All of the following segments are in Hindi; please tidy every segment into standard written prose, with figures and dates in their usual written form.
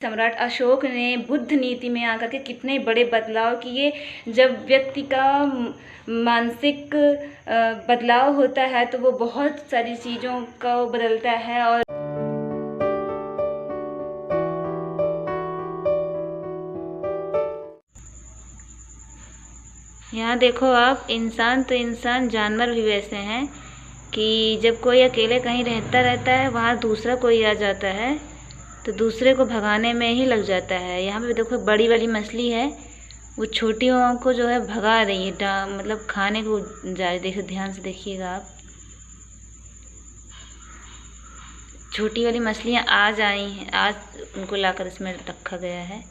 सम्राट अशोक ने बुद्ध नीति में आकर के कितने बड़े बदलाव किए। जब व्यक्ति का मानसिक बदलाव होता है तो वो बहुत सारी चीज़ों को बदलता है। और यहाँ देखो आप, इंसान तो इंसान, जानवर भी वैसे हैं कि जब कोई अकेले कहीं रहता है, वहाँ दूसरा कोई आ जाता है तो दूसरे को भगाने में ही लग जाता है। यहाँ पे देखो बड़ी वाली मछली है, वो छोटियों को जो है भगा रही है, मतलब खाने को जा रही। देखो ध्यान से देखिएगा आप, छोटी वाली मछलियाँ आज आई हैं, आज उनको लाकर इसमें रखा गया है।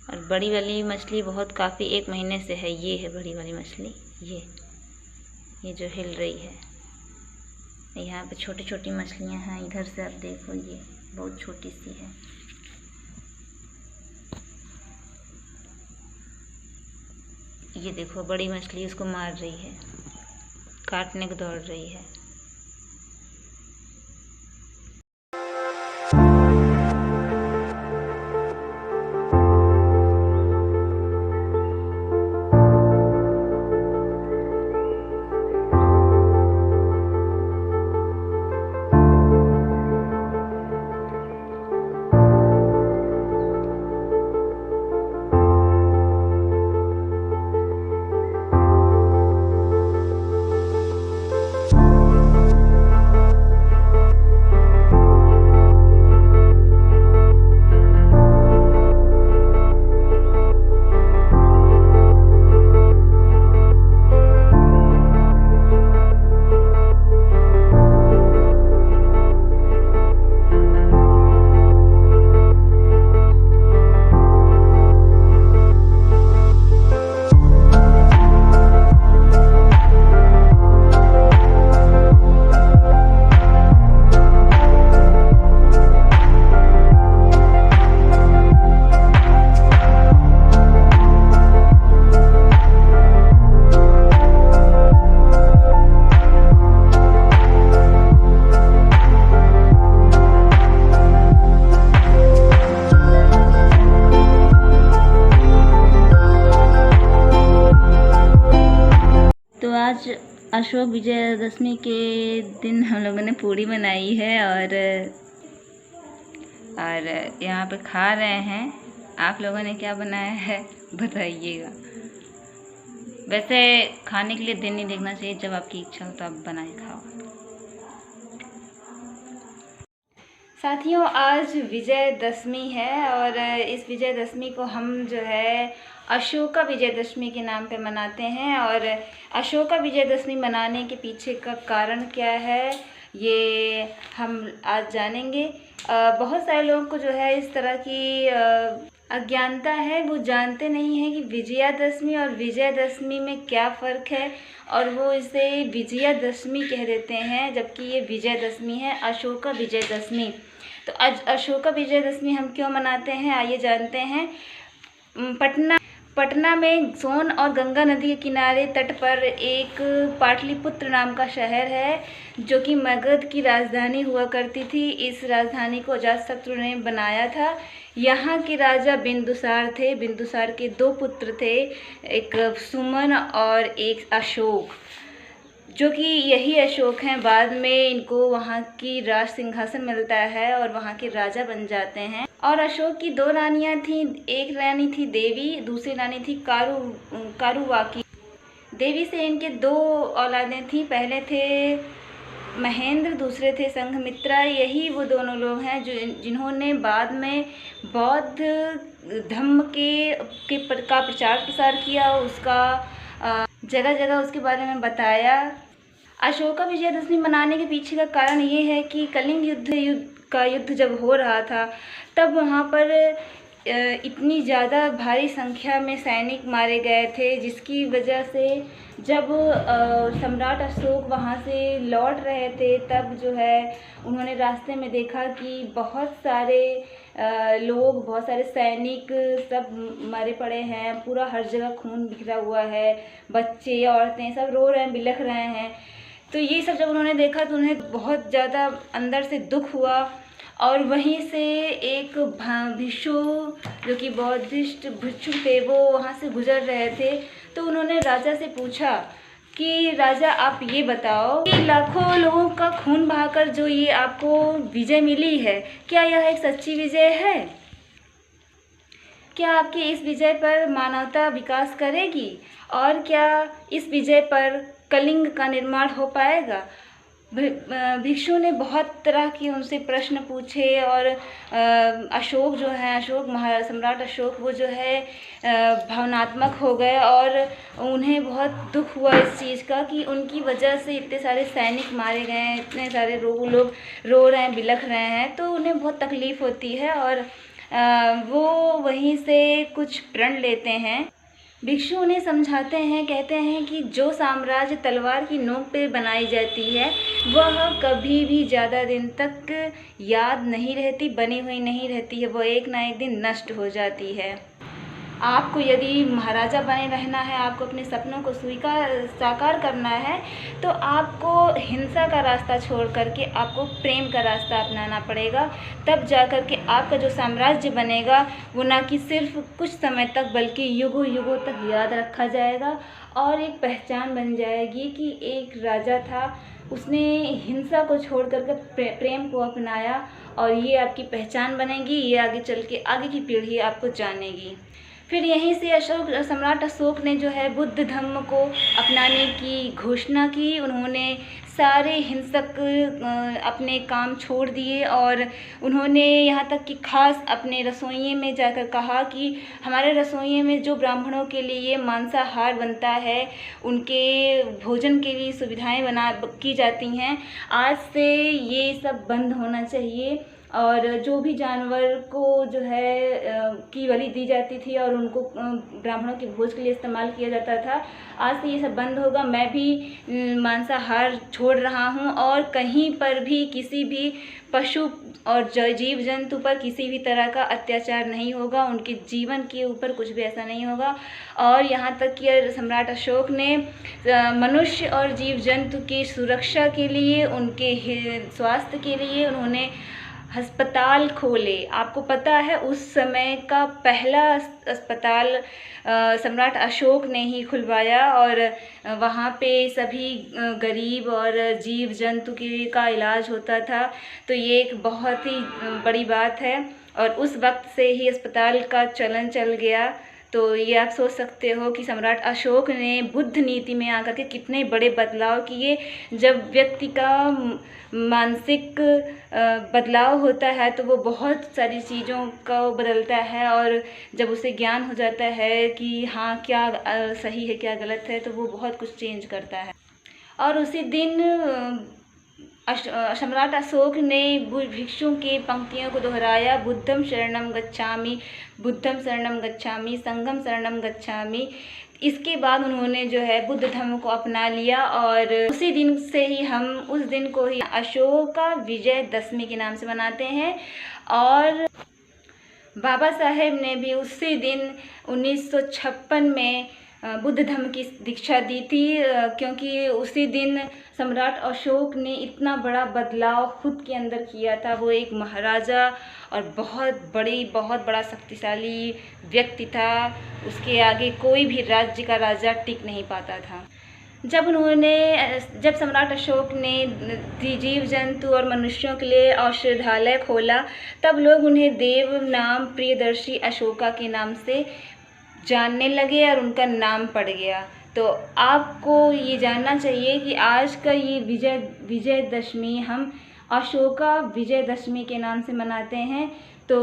और बड़ी वाली मछली बहुत काफ़ी 1 महीने से है। ये है बड़ी वाली मछली, ये जो हिल रही है। यहाँ पे छोटी छोटी मछलियाँ हैं। इधर से आप देखो, ये बहुत छोटी सी है। ये देखो बड़ी मछली उसको मार रही है, काटने को दौड़ रही है। आज अशोक विजयदशमी के दिन हम लोगों ने पूड़ी बनाई है और यहाँ पे खा रहे हैं। आप लोगों ने क्या बनाया है बताइएगा। वैसे खाने के लिए दिन नहीं देखना चाहिए, जब आपकी इच्छा हो तो आप बना के खाओ। साथियों, आज विजयदशमी है और इस विजयदशमी को हम जो है अशोका विजयदशमी के नाम पे मनाते हैं। और अशोका विजयदशमी मनाने के पीछे का कारण क्या है, ये हम आज जानेंगे। बहुत सारे लोगों को जो है इस तरह की अज्ञानता है, वो जानते नहीं हैं कि विजयादशमी और विजयदशमी में क्या फ़र्क है, और वो इसे विजयादशमी कह देते हैं, जबकि ये विजयदशमी है, अशोका विजयदशमी। तो आज अशोका विजयदशमी हम क्यों मनाते हैं, आइए जानते हैं। पटना में सोन और गंगा नदी के किनारे तट पर एक पाटलिपुत्र नाम का शहर है, जो कि मगध की राजधानी हुआ करती थी। इस राजधानी को अजातशत्रु ने बनाया था। यहाँ के राजा बिंदुसार थे। बिंदुसार के 2 पुत्र थे, एक सुमन और एक अशोक, जो कि यही अशोक हैं। बाद में इनको वहाँ की राज सिंहासन मिलता है और वहाँ के राजा बन जाते हैं। और अशोक की 2 रानियाँ थीं। एक रानी थी देवी, दूसरी रानी थी कारुवाकी। देवी से इनके 2 औलादें थीं। पहले थे महेंद्र, दूसरे थे संघमित्रा। यही वो दोनों लोग हैं जिन्होंने बाद में बौद्ध धर्म का प्रचार प्रसार किया, उसका जगह जगह उसके बारे में बताया। अशोका विजयदशमी मनाने के पीछे का कारण ये है कि कलिंग युद्ध जब हो रहा था, तब वहाँ पर इतनी ज़्यादा भारी संख्या में सैनिक मारे गए थे, जिसकी वजह से जब सम्राट अशोक वहाँ से लौट रहे थे, तब जो है उन्होंने रास्ते में देखा कि बहुत सारे लोग, बहुत सारे सैनिक सब मरे पड़े हैं। पूरा हर जगह खून बिखरा हुआ है, बच्चे औरतें सब रो रहे हैं, बिलख रहे हैं। तो ये सब जब उन्होंने देखा तो उन्हें बहुत ज़्यादा अंदर से दुख हुआ और वहीं से एक भिक्षु जो कि बौद्धिस्ट भिक्षु थे वो वहाँ से गुजर रहे थे। तो उन्होंने राजा से पूछा कि राजा आप ये बताओ कि लाखों लोगों का खून बहाकर जो ये आपको विजय मिली है, क्या यह एक सच्ची विजय है? क्या आपके इस विजय पर मानवता विकास करेगी और क्या इस विजय पर कलिंग का निर्माण हो पाएगा? भिक्षु ने बहुत तरह के उनसे प्रश्न पूछे और अशोक जो है, सम्राट अशोक वो जो है भावनात्मक हो गए और उन्हें बहुत दुख हुआ इस चीज़ का कि उनकी वजह से इतने सारे सैनिक मारे गए हैं, इतने सारे लोग रो रहे हैं, बिलख रहे हैं, तो उन्हें बहुत तकलीफ़ होती है और वो वहीं से कुछ प्रण लेते हैं। भिक्षु उन्हें समझाते हैं, कहते हैं कि जो साम्राज्य तलवार की नोक पे बनाई जाती है वह कभी भी ज़्यादा दिन तक याद नहीं रहती, बनी हुई नहीं रहती है, वह एक ना एक दिन नष्ट हो जाती है। आपको यदि महाराजा बने रहना है, आपको अपने सपनों को साकार करना है, तो आपको हिंसा का रास्ता छोड़ करके आपको प्रेम का रास्ता अपनाना पड़ेगा। तब जा कर के आपका जो साम्राज्य बनेगा वो ना कि सिर्फ कुछ समय तक बल्कि युगों युगों तक याद रखा जाएगा और एक पहचान बन जाएगी कि एक राजा था, उसने हिंसा को छोड़ करके प्रेम को अपनाया और ये आपकी पहचान बनेगी, ये आगे चल के आगे की पीढ़ी आपको जानेगी। फिर यहीं से सम्राट अशोक ने जो है बुद्ध धर्म को अपनाने की घोषणा की। उन्होंने सारे हिंसक अपने काम छोड़ दिए और उन्होंने यहाँ तक कि खास अपने रसोइये में जाकर कहा कि हमारे रसोइये में जो ब्राह्मणों के लिए मांसाहार बनता है, उनके भोजन के लिए सुविधाएं की जाती हैं, आज से ये सब बंद होना चाहिए। और जो भी जानवर को जो है की बलि दी जाती थी और उनको ब्राह्मणों के भोज के लिए इस्तेमाल किया जाता था, आज से ये सब बंद होगा। मैं भी मांसाहार छोड़ रहा हूँ और कहीं पर भी किसी भी पशु और जीव जंतु पर किसी भी तरह का अत्याचार नहीं होगा, उनके जीवन के ऊपर कुछ भी ऐसा नहीं होगा। और यहाँ तक कि सम्राट अशोक ने मनुष्य और जीव जंतु की सुरक्षा के लिए, उनके स्वास्थ्य के लिए उन्होंने अस्पताल खोले। आपको पता है उस समय का पहला अस्पताल सम्राट अशोक ने ही खुलवाया और वहाँ पे सभी गरीब और जीव जंतु का इलाज होता था। तो ये एक बहुत ही बड़ी बात है और उस वक्त से ही अस्पताल का चलन चल गया। तो ये आप सोच सकते हो कि सम्राट अशोक ने बुद्ध नीति में आकर के कितने बड़े बदलाव किए। जब व्यक्ति का मानसिक बदलाव होता है तो वो बहुत सारी चीज़ों को बदलता है और जब उसे ज्ञान हो जाता है कि हाँ क्या सही है क्या गलत है, तो वो बहुत कुछ चेंज करता है। और उसी दिन सम्राट अशोक ने भिक्षुओं की पंक्तियों को दोहराया, बुद्धं शरणं गच्छामि, बुद्धं शरणं गच्छामि, संघं शरणं गच्छामि। इसके बाद उन्होंने जो है बुद्ध धर्म को अपना लिया और उसी दिन से ही हम उस दिन को ही अशोका विजय दशमी के नाम से मनाते हैं। और बाबा साहेब ने भी उसी दिन 1956 में बुद्ध धर्म की दीक्षा दी थी, क्योंकि उसी दिन सम्राट अशोक ने इतना बड़ा बदलाव खुद के अंदर किया था। वो एक महाराजा और बहुत बड़ा शक्तिशाली व्यक्ति था, उसके आगे कोई भी राज्य का राजा टिक नहीं पाता था। जब सम्राट अशोक ने जीव जंतु और मनुष्यों के लिए औषधालय खोला, तब लोग उन्हें देव नाम प्रियदर्शी अशोका के नाम से जानने लगे और उनका नाम पड़ गया। तो आपको ये जानना चाहिए कि आज का ये विजयदशमी हम अशोका विजयदशमी के नाम से मनाते हैं। तो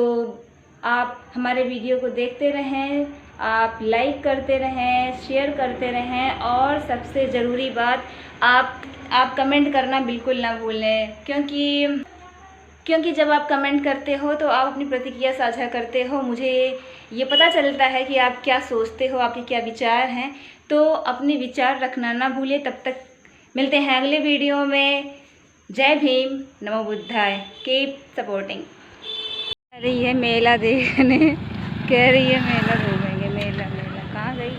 आप हमारे वीडियो को देखते रहें, आप लाइक करते रहें, शेयर करते रहें और सबसे ज़रूरी बात आप कमेंट करना बिल्कुल ना भूलें, क्योंकि जब आप कमेंट करते हो तो आप अपनी प्रतिक्रिया साझा करते हो, मुझे ये पता चलता है कि आप क्या सोचते हो, आपके क्या विचार हैं। तो अपने विचार रखना ना भूलें। तब तक मिलते हैं अगले वीडियो में। जय भीम, नमो बुद्धाय, कीप सपोर्टिंग। कह रही है मेला देखने, कह रही है मेला घूमेंगे। मेला कहाँ गई?